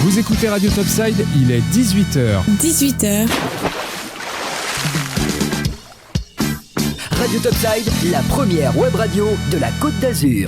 Vous écoutez Radio Topside, il est 18h. 18h. Radio Topside, la première web radio de la Côte d'Azur.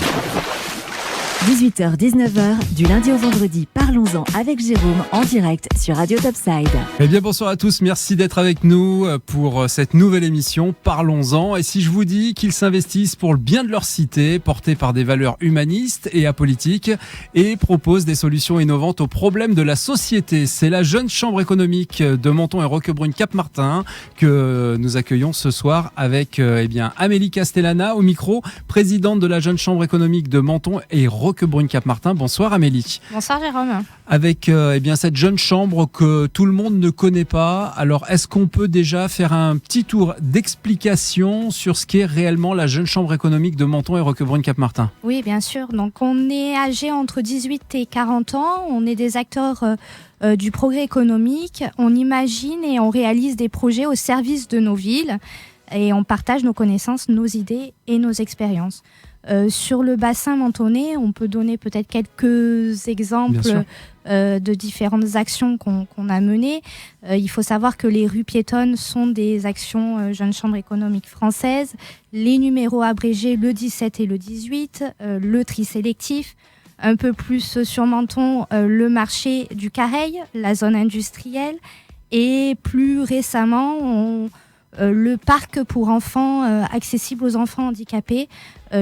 18h-19h, du lundi au vendredi, parlons-en avec Jérôme en direct sur Radio Topside. Eh bien bonsoir à tous, merci d'être avec nous pour cette nouvelle émission Parlons-en. Et si je vous dis qu'ils s'investissent pour le bien de leur cité, portés par des valeurs humanistes et apolitiques, et proposent des solutions innovantes aux problèmes de la société, c'est la jeune chambre économique de Menton et Roquebrune-Cap-Martin que nous accueillons ce soir avec Amélie Castellana au micro, présidente de la jeune chambre économique de Menton et Roquebrune-Cap-Martin. Bonsoir Amélie. Bonsoir Jérôme. Avec cette jeune chambre que tout le monde ne connaît pas. Alors, est-ce qu'on peut déjà faire un petit tour d'explication sur ce qu'est réellement la jeune chambre économique de Menton et Roquebrune-Cap-Martin ? Oui, bien sûr. Donc, on est âgés entre 18 et 40 ans. On est des acteurs du progrès économique. On imagine et on réalise des projets au service de nos villes et on partage nos connaissances, nos idées et nos expériences. Sur le bassin mentonnais, on peut donner peut-être quelques exemples de différentes actions qu'on a menées. Il faut savoir que les rues piétonnes sont des actions Jeune Chambre économique française, les numéros abrégés le 17 et le 18, le tri sélectif, un peu plus sur Menton, le marché du Careil, la zone industrielle, et plus récemment, le parc pour enfants accessible aux enfants handicapés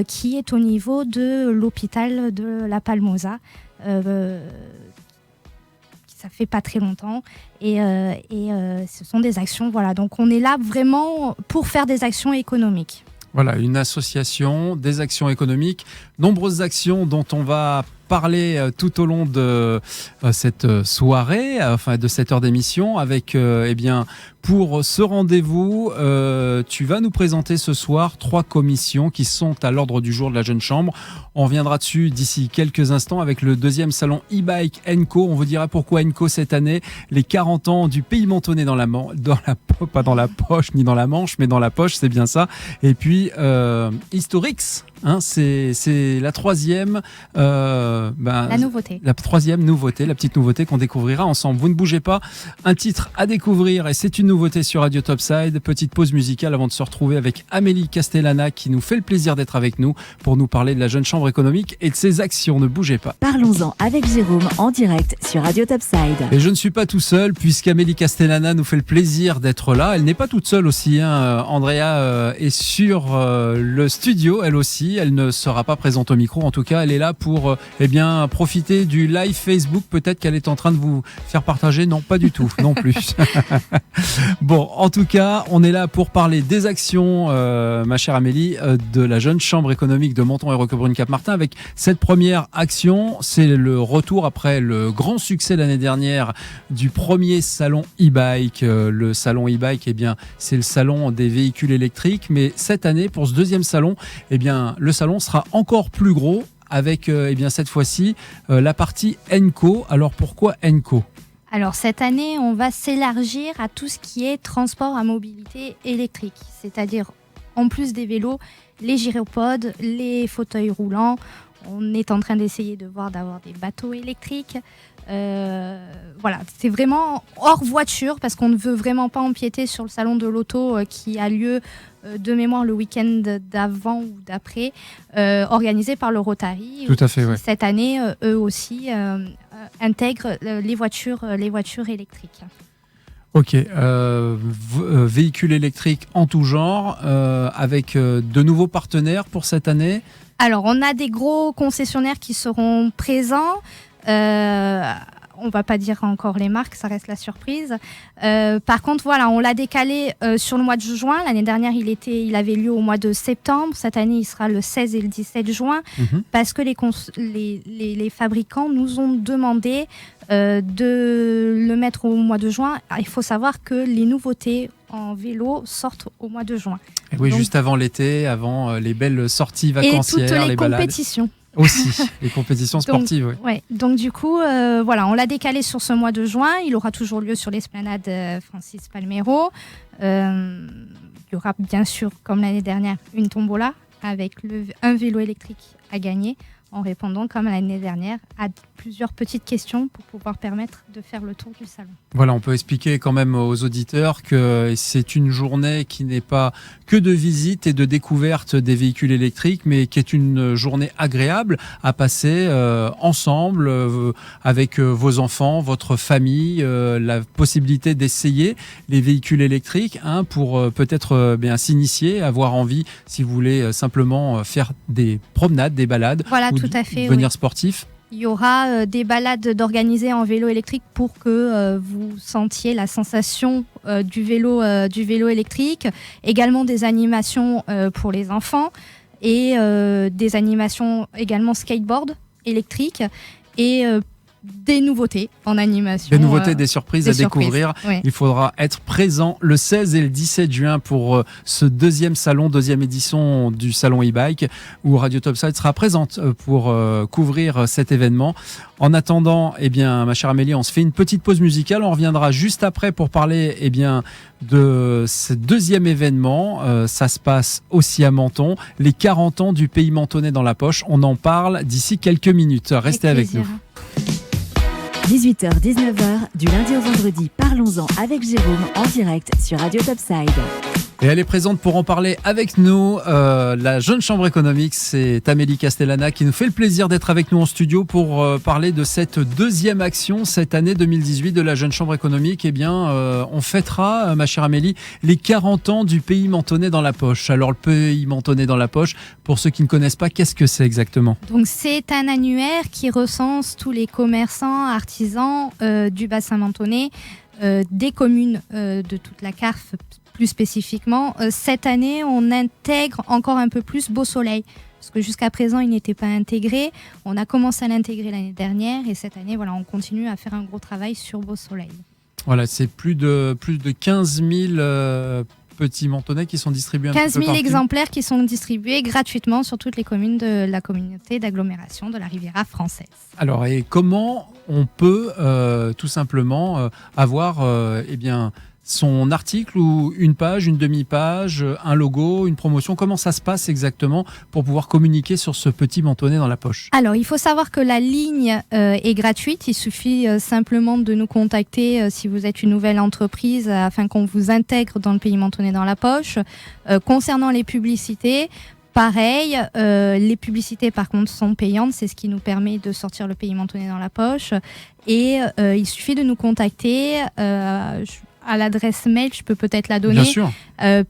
qui est au niveau de l'hôpital de la Palmosa. Ça fait pas très longtemps et ce sont des actions. Voilà, donc on est là vraiment pour faire des actions économiques. Voilà, une association, des actions économiques, nombreuses actions dont on va parler tout au long de cette soirée, de cette heure d'émission, avec pour ce rendez-vous, tu vas nous présenter ce soir 3 commissions qui sont à l'ordre du jour de la Jeune Chambre. On reviendra dessus d'ici quelques instants avec le 2e salon e-bike Enco. On vous dira pourquoi Enco cette année, les 40 ans du pays mentonnais pas dans la poche ni dans la manche, mais dans la poche, c'est bien ça. Et puis Historix. C'est la 3e la nouveauté. La 3e nouveauté, la petite nouveauté qu'on découvrira ensemble. Vous ne bougez pas, un titre à découvrir et c'est une nouveauté sur Radio Topside. Petite pause musicale avant de se retrouver avec Amélie Castellana qui nous fait le plaisir d'être avec nous pour nous parler de la jeune chambre économique et de ses actions. Ne bougez pas. Parlons-en avec Jérôme en direct sur Radio Topside. Et je ne suis pas tout seul puisqu'Amélie Castellana nous fait le plaisir d'être là. Elle n'est pas toute seule aussi. Andrea est sur le studio, elle aussi. Elle ne sera pas présente au micro. En tout cas, elle est là pour profiter du live Facebook. Peut-être qu'elle est en train de vous faire partager. Non, pas du tout, non plus. Bon, en tout cas, on est là pour parler des actions, ma chère Amélie, de la jeune chambre économique de Menton et Roquebrune-Cap-Martin. Avec cette première action, c'est le retour après le grand succès l'année dernière du premier salon e-bike. Le salon e-bike, c'est le salon des véhicules électriques. Mais cette année, pour ce 2e salon, le salon sera encore plus gros avec cette fois-ci la partie Enco. Alors pourquoi Enco ? Alors cette année, on va s'élargir à tout ce qui est transport à mobilité électrique, c'est-à-dire en plus des vélos, les gyropodes, les fauteuils roulants. On est en train d'essayer d'avoir des bateaux électriques. Voilà, c'est vraiment hors voiture parce qu'on ne veut vraiment pas empiéter sur le salon de l'auto qui a lieu de mémoire le week-end d'avant ou d'après, organisé par le Rotary. Tout à fait, ouais. Cette année, eux aussi intègrent les voitures électriques. Ok, véhicules électriques en tout genre, avec de nouveaux partenaires pour cette année. Alors, on a des gros concessionnaires qui seront présents. On va pas dire encore les marques, ça reste la surprise. Par contre, voilà, on l'a décalé sur le mois de juin. L'année dernière, il avait lieu au mois de septembre. Cette année, il sera le 16 et le 17 juin parce que les fabricants nous ont demandé de le mettre au mois de juin. Il faut savoir que les nouveautés en vélo sortent au mois de juin. Et oui, donc, juste avant l'été, avant les belles sorties vacancières, et toutes les balades. compétitions. Aussi, les compétitions sportives. Donc, ouais. Donc du coup, voilà, on l'a décalé sur ce mois de juin. Il aura toujours lieu sur l'esplanade Francis Palmero. Il y aura bien sûr, comme l'année dernière, une tombola avec un vélo électrique à gagner. en répondant, comme l'année dernière, à plusieurs petites questions pour pouvoir permettre de faire le tour du salon. Voilà, on peut expliquer quand même aux auditeurs que c'est une journée qui n'est pas que de visite et de découverte des véhicules électriques, mais qui est une journée agréable à passer ensemble avec vos enfants, votre famille, la possibilité d'essayer les véhicules électriques pour peut-être bien s'initier, avoir envie, si vous voulez simplement faire des promenades, des balades, Voilà, ou tout à fait. devenir Oui. sportif. Il y aura des balades d'organiser en vélo électrique pour que vous sentiez la sensation du vélo électrique. Également des animations pour les enfants et des animations également skateboard électrique et des nouveautés en animation. Des nouveautés, des surprises à découvrir. Oui. Il faudra être présent le 16 et le 17 juin pour ce deuxième édition du salon e-bike où Radio Topside sera présente pour couvrir cet événement. En attendant, ma chère Amélie, on se fait une petite pause musicale. On reviendra juste après pour parler de ce deuxième événement. Ça se passe aussi à Menton. Les 40 ans du pays mentonnais dans la poche. On en parle d'ici quelques minutes. Restez avec nous. 18h-19h, du lundi au vendredi, parlons-en avec Jérôme en direct sur Radio Topside. Et elle est présente pour en parler avec nous. La Jeune Chambre économique, c'est Amélie Castellana qui nous fait le plaisir d'être avec nous en studio pour parler de cette deuxième action cette année 2018 de la Jeune Chambre économique. On fêtera, ma chère Amélie, les 40 ans du pays mentonnais dans la poche. Alors, le pays mentonnais dans la poche, pour ceux qui ne connaissent pas, qu'est-ce que c'est exactement ? Donc, c'est un annuaire qui recense tous les commerçants, artisans du bassin mentonnais, des communes de toute la CARF plus spécifiquement. Cette année, on intègre encore un peu plus Beau Soleil, parce que jusqu'à présent, il n'était pas intégré. On a commencé à l'intégrer l'année dernière, et cette année, on continue à faire un gros travail sur Beau Soleil. Voilà, c'est plus de 15 000 petits mentonnais qui sont distribués un 15 petit peu 000 partout. exemplaires qui sont distribués gratuitement sur toutes les communes de la communauté d'agglomération de la Riviera française. Alors, et comment on peut tout simplement avoir son article ou une page, une demi-page, un logo, une promotion? Comment ça se passe exactement pour pouvoir communiquer sur ce petit mentonnet dans la poche? Alors, il faut savoir que la ligne est gratuite. Il suffit simplement de nous contacter si vous êtes une nouvelle entreprise afin qu'on vous intègre dans le pays mentonné dans la poche. Concernant les publicités, pareil, les publicités par contre sont payantes, c'est ce qui nous permet de sortir le pays mentonné dans la poche. Et il suffit de nous contacter à l'adresse mail, je peux peut-être la donner. Bien sûr.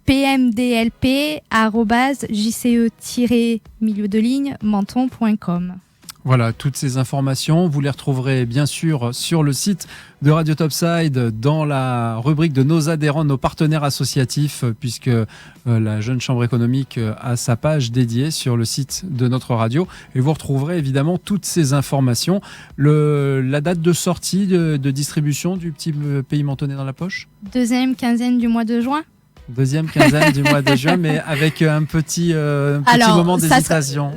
pmdlp@jce-menton.com. Voilà, toutes ces informations, vous les retrouverez bien sûr sur le site de Radio Topside dans la rubrique de nos adhérents, nos partenaires associatifs, puisque la Jeune Chambre économique a sa page dédiée sur le site de notre radio. Et vous retrouverez évidemment toutes ces informations. La date de sortie, de distribution du petit pays mentonné dans la poche ? Deuxième quinzaine du mois de juin. Deuxième quinzaine du mois de juin, mais avec un petit moment d'hésitation.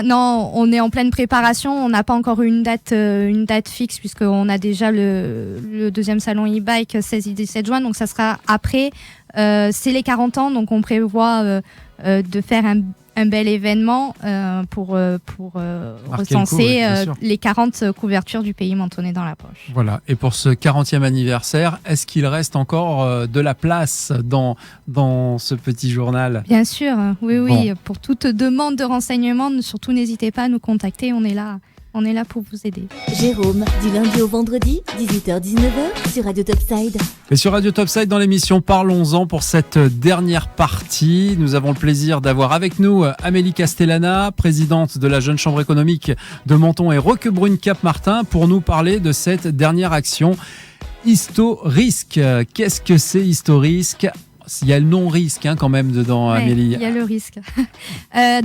Non, on est en pleine préparation. On n'a pas encore une date fixe puisqu'on a déjà le deuxième salon e-bike 16 et 17 juin. Donc ça sera après. C'est les 40 ans, donc on prévoit de faire un bel événement pour recenser les 40 couvertures du pays mentonné dans la poche. Voilà, et pour ce 40e anniversaire, est-ce qu'il reste encore de la place dans ce petit journal ? Bien sûr, oui. Bon. Pour toute demande de renseignements, surtout n'hésitez pas à nous contacter, on est là pour vous aider. Jérôme, du lundi au vendredi, 18h-19h, sur Radio Topside. Et sur Radio Topside, dans l'émission Parlons-en, pour cette dernière partie, nous avons le plaisir d'avoir avec nous Amélie Castellana, présidente de la Jeune Chambre économique de Menton et Roquebrune-Cap-Martin, pour nous parler de cette dernière action Histo-Risque. Qu'est-ce que c'est Histo-Risque ? Il y a le non-risque quand même dedans, Ouais, Amélie. Il y a le risque.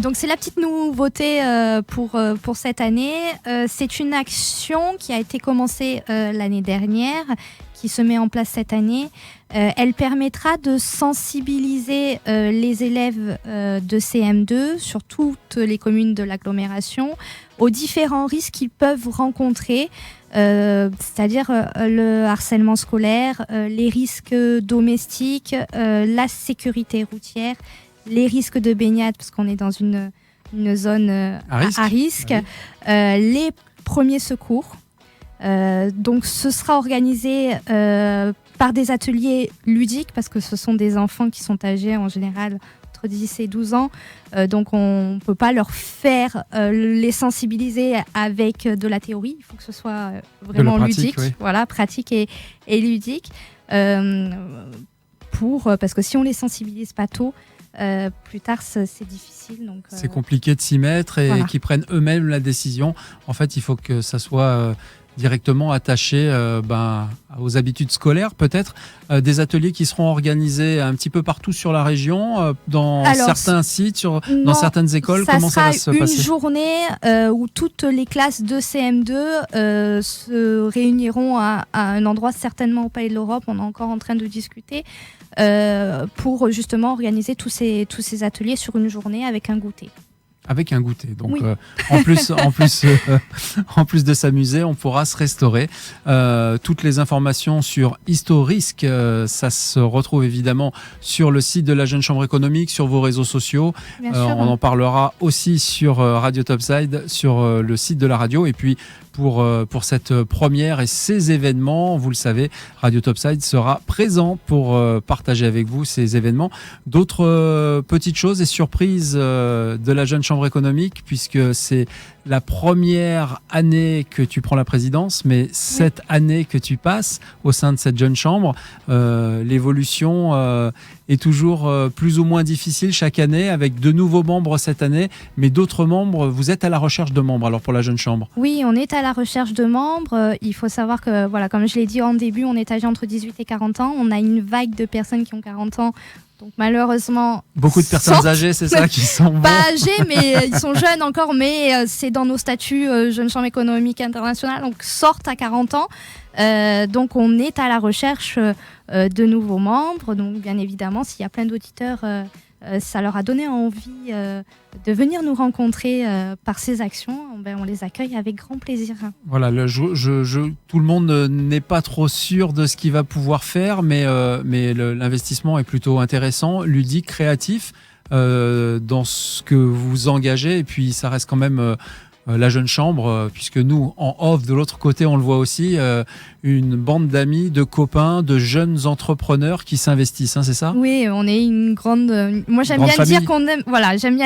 Donc c'est la petite nouveauté pour cette année. C'est une action qui a été commencée l'année dernière, qui se met en place cette année. Elle permettra de sensibiliser les élèves de CM2 sur toutes les communes de l'agglomération aux différents risques qu'ils peuvent rencontrer, c'est-à-dire le harcèlement scolaire, les risques domestiques, la sécurité routière, les risques de baignade, parce qu'on est dans une une zone à risque, les premiers secours. Donc ce sera organisé par des ateliers ludiques parce que ce sont des enfants qui sont âgés en général entre 10 et 12 ans. Donc on ne peut pas leur faire les sensibiliser avec de la théorie. Il faut que ce soit vraiment ludique, pratique et ludique. Parce que si on les sensibilise pas tôt, plus tard c'est difficile. Donc, c'est compliqué de s'y mettre et qu'ils prennent eux-mêmes la décision. En fait, il faut que ça soit directement attaché aux habitudes scolaires, peut-être. Des ateliers qui seront organisés un petit peu partout sur la région, dans certains sites, dans certaines écoles. Comment ça va se passer ? Une journée où toutes les classes de CM2 se réuniront à un endroit, certainement au Palais de l'Europe. On est encore en train de discuter pour justement organiser tous ces ateliers sur une journée avec un goûter. Avec un goûter. Donc, en plus de s'amuser, on pourra se restaurer. Toutes les informations sur Historisk, ça se retrouve évidemment sur le site de la Jeune Chambre économique, sur vos réseaux sociaux. On en parlera aussi sur Radio Topside, sur le site de la radio. Et puis, pour cette première et ces événements, vous le savez, Radio Topside sera présent pour partager avec vous ces événements. D'autres petites choses et surprises de la Jeune Chambre économique, puisque c'est la première année que tu prends la présidence, mais cette année que tu passes au sein de cette Jeune Chambre, l'évolution est toujours plus ou moins difficile chaque année, avec de nouveaux membres cette année, mais d'autres membres. Vous êtes à la recherche de membres alors pour la Jeune Chambre ? Oui, on est à la recherche de membres. Il faut savoir que, comme je l'ai dit en début, on est âgé entre 18 et 40 ans. On a une vague de personnes qui ont 40 ans. Donc malheureusement... Beaucoup de personnes âgées, c'est ça, qui sont bons. Pas âgées, mais ils sont jeunes encore, mais c'est dans nos statuts Jeune Chambre économique internationale, donc sortent à 40 ans. Donc on est à la recherche de nouveaux membres. Donc bien évidemment, s'il y a plein d'auditeurs, ça leur a donné envie de venir nous rencontrer par ces actions, on les accueille avec grand plaisir. Voilà, tout le monde n'est pas trop sûr de ce qu'il va pouvoir faire, mais l'investissement est plutôt intéressant, ludique, créatif dans ce que vous engagez. Et puis ça reste quand même... la Jeune Chambre, puisque nous, en off, de l'autre côté, on le voit aussi, une bande d'amis, de copains, de jeunes entrepreneurs qui s'investissent, c'est ça ? Oui, on est une grande... Moi, j'aime bien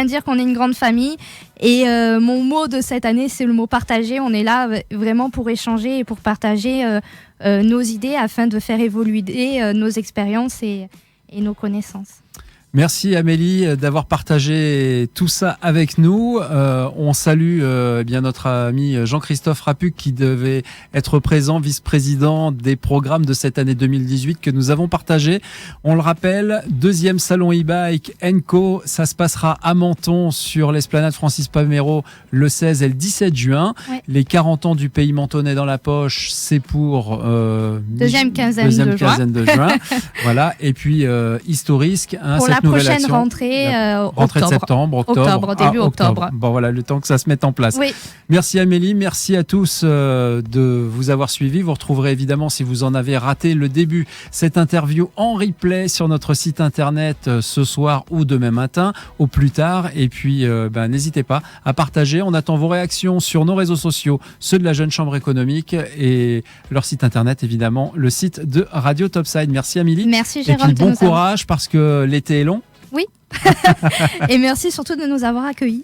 dire qu'on est une grande famille. Et mon mot de cette année, c'est le mot partager. On est là vraiment pour échanger et pour partager nos idées afin de faire évoluer nos expériences et nos connaissances. Merci Amélie d'avoir partagé tout ça avec nous. On salue notre ami Jean-Christophe Rapuc qui devait être présent, vice-président des programmes de cette année 2018 que nous avons partagé. On le rappelle, 2e salon e-bike &Co, ça se passera à Menton sur l'esplanade Francis Paméraud le 16 et le 17 juin. Ouais. Les 40 ans du pays mentonais dans la poche, c'est pour deuxième quinzaine de juin. Voilà. Et puis Historisk, pour la prochaine rentrée, de septembre, début octobre. Bon voilà, le temps que ça se mette en place. Oui. Merci Amélie, merci à tous de vous avoir suivis. Vous retrouverez évidemment, si vous en avez raté le début, cette interview en replay sur notre site internet ce soir ou demain matin au plus tard. Et puis n'hésitez pas à partager. On attend vos réactions sur nos réseaux sociaux, ceux de la Jeune Chambre économique et leur site internet évidemment, le site de Radio Topside. Merci Amélie. Merci Jérôme. Et puis bon courage parce que l'été est long. Oui. Et merci surtout de nous avoir accueillis.